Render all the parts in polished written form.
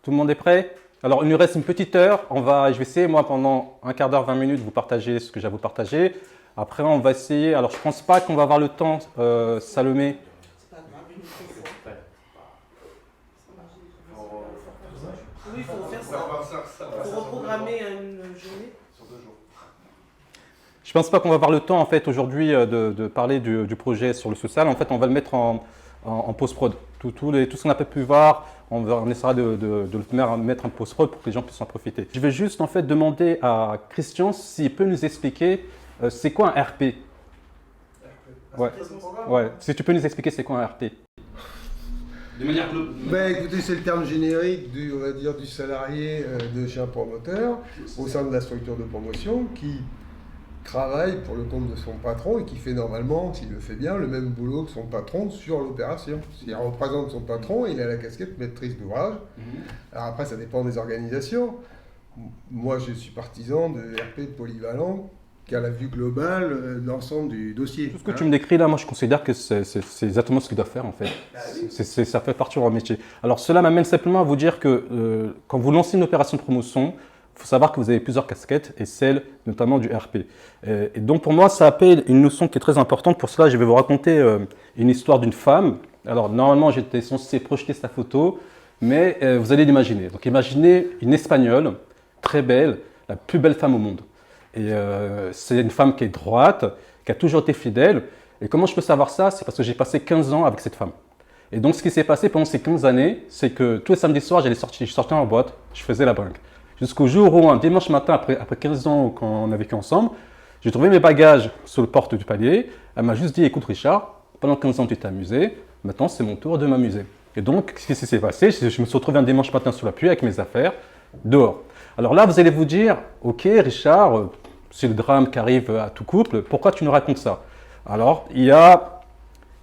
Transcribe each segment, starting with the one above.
Tout le monde est prêt? Alors, il nous reste une petite heure. Je vais essayer, moi, pendant un quart d'heure, 20 minutes, de vous partager ce que j'ai à vous partager. Après, on va essayer. Alors, je ne pense pas qu'on va avoir le temps, Salomé. Oui, il faut faire ça. Il faut reprogrammer une journée. Je ne pense pas qu'on va avoir le temps, en fait, aujourd'hui, de parler du projet sur le social. En fait, on va le mettre en post-prod. Tout ce qu'on n'a pas pu voir, on essaiera de le mettre en post-prod pour que les gens puissent en profiter. Je vais juste, en fait, demander à Christian s'il peut nous expliquer c'est quoi un RP. Ouais. Ouais. Si tu peux nous expliquer c'est quoi un RP. De manière globale. Ben, écoutez, c'est le terme générique on va dire, du salarié de chez un promoteur au sein de la structure de promotion qui travaille pour le compte de son patron et qui fait normalement, s'il le fait bien, le même boulot que son patron sur l'opération. S'il représente son patron, il a la casquette maîtrise d'ouvrage. Alors après, ça dépend des organisations. Moi, je suis partisan de RP polyvalent qui a la vue globale de l'ensemble du dossier. Tout ce que tu me décris là, moi je considère que c'est exactement ce qu'il doit faire en fait. Ça fait partie de leur métier. Alors cela m'amène simplement à vous dire que quand vous lancez une opération de promotion, il faut savoir que vous avez plusieurs casquettes et celle notamment du RP. Et donc pour moi, ça appelle une notion qui est très importante. Pour cela, je vais vous raconter une histoire d'une femme. Alors normalement, j'étais censé projeter sa photo, mais vous allez l'imaginer. Donc imaginez une Espagnole, très belle, la plus belle femme au monde. Et c'est une femme qui est droite, qui a toujours été fidèle. Et comment je peux savoir ça? C'est parce que j'ai passé 15 ans avec cette femme. Et donc ce qui s'est passé pendant ces 15 années, c'est que tous les samedis soirs, je sortais en boîte, je faisais la bringue. Jusqu'au jour où, un dimanche matin, après 15 ans quand on a vécu ensemble, j'ai trouvé mes bagages sur le porte du palier. Elle m'a juste dit, écoute Richard, pendant 15 ans tu t'es amusé, maintenant c'est mon tour de m'amuser. Et donc, ce qui s'est passé, je me suis retrouvé un dimanche matin sous la pluie avec mes affaires, dehors. Alors là, vous allez vous dire, ok Richard, c'est le drame qui arrive à tout couple, pourquoi tu nous racontes ça? Alors, il y a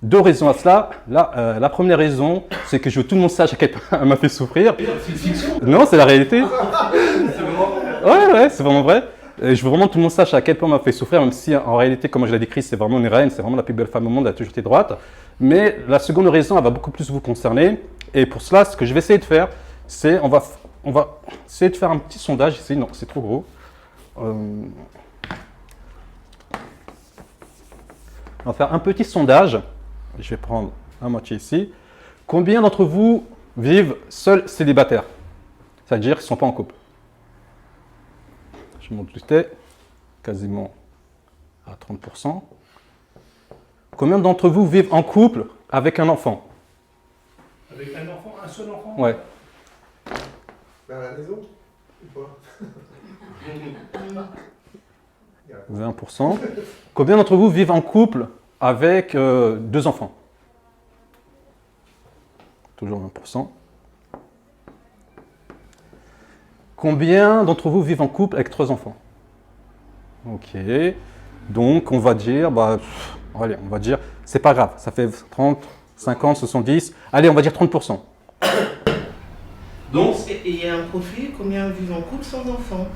deux raisons à cela. La première raison, c'est que je veux que tout le monde sache à quel point elle m'a fait souffrir. C'est une fiction? Non, c'est la réalité. C'est vraiment... Ouais, c'est vraiment vrai. Et je veux vraiment que tout le monde sache à quel point elle m'a fait souffrir, même si en réalité, comme je l'ai décrit, c'est vraiment une reine, c'est vraiment la plus belle femme au monde, elle a toujours été droite. Mais la seconde raison, elle va beaucoup plus vous concerner. Et pour cela, ce que je vais essayer de faire, c'est on va essayer de faire un petit sondage ici. Non, c'est trop gros. On va faire un petit sondage. Je vais prendre la moitié ici. Combien d'entre vous vivent seuls célibataires? C'est-à-dire qu'ils ne sont pas en couple. Je monte le quasiment à 30%. Combien d'entre vous vivent en couple avec un enfant? Avec un enfant, un seul enfant? Ouais. À la maison ou pas? 20%. Combien d'entre vous vivent en couple avec deux enfants? Toujours 20%. Combien d'entre vous vivent en couple avec trois enfants? Ok. Donc, on va dire, allez, on va dire, c'est pas grave, ça fait 30, 50, 70. Allez, on va dire 30%. Donc, Et il y a un profil, combien vivent en couple sans enfants?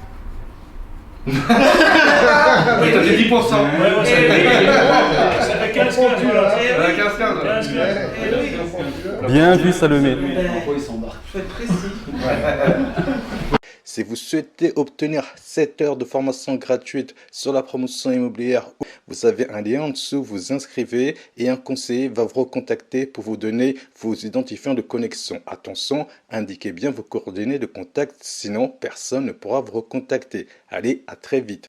oui, t'as fait 10%. Ouais, ça fait 15-15 là. Ouais, 15-15. 15-15. Bien vu, Salomé. Pourquoi il s'embarque? Faut être précis. Si vous souhaitez obtenir 7 heures de formation gratuite sur la promotion immobilière, vous avez un lien en dessous, vous inscrivez et un conseiller va vous recontacter pour vous donner vos identifiants de connexion. Attention, indiquez bien vos coordonnées de contact, sinon personne ne pourra vous recontacter. Allez, à très vite.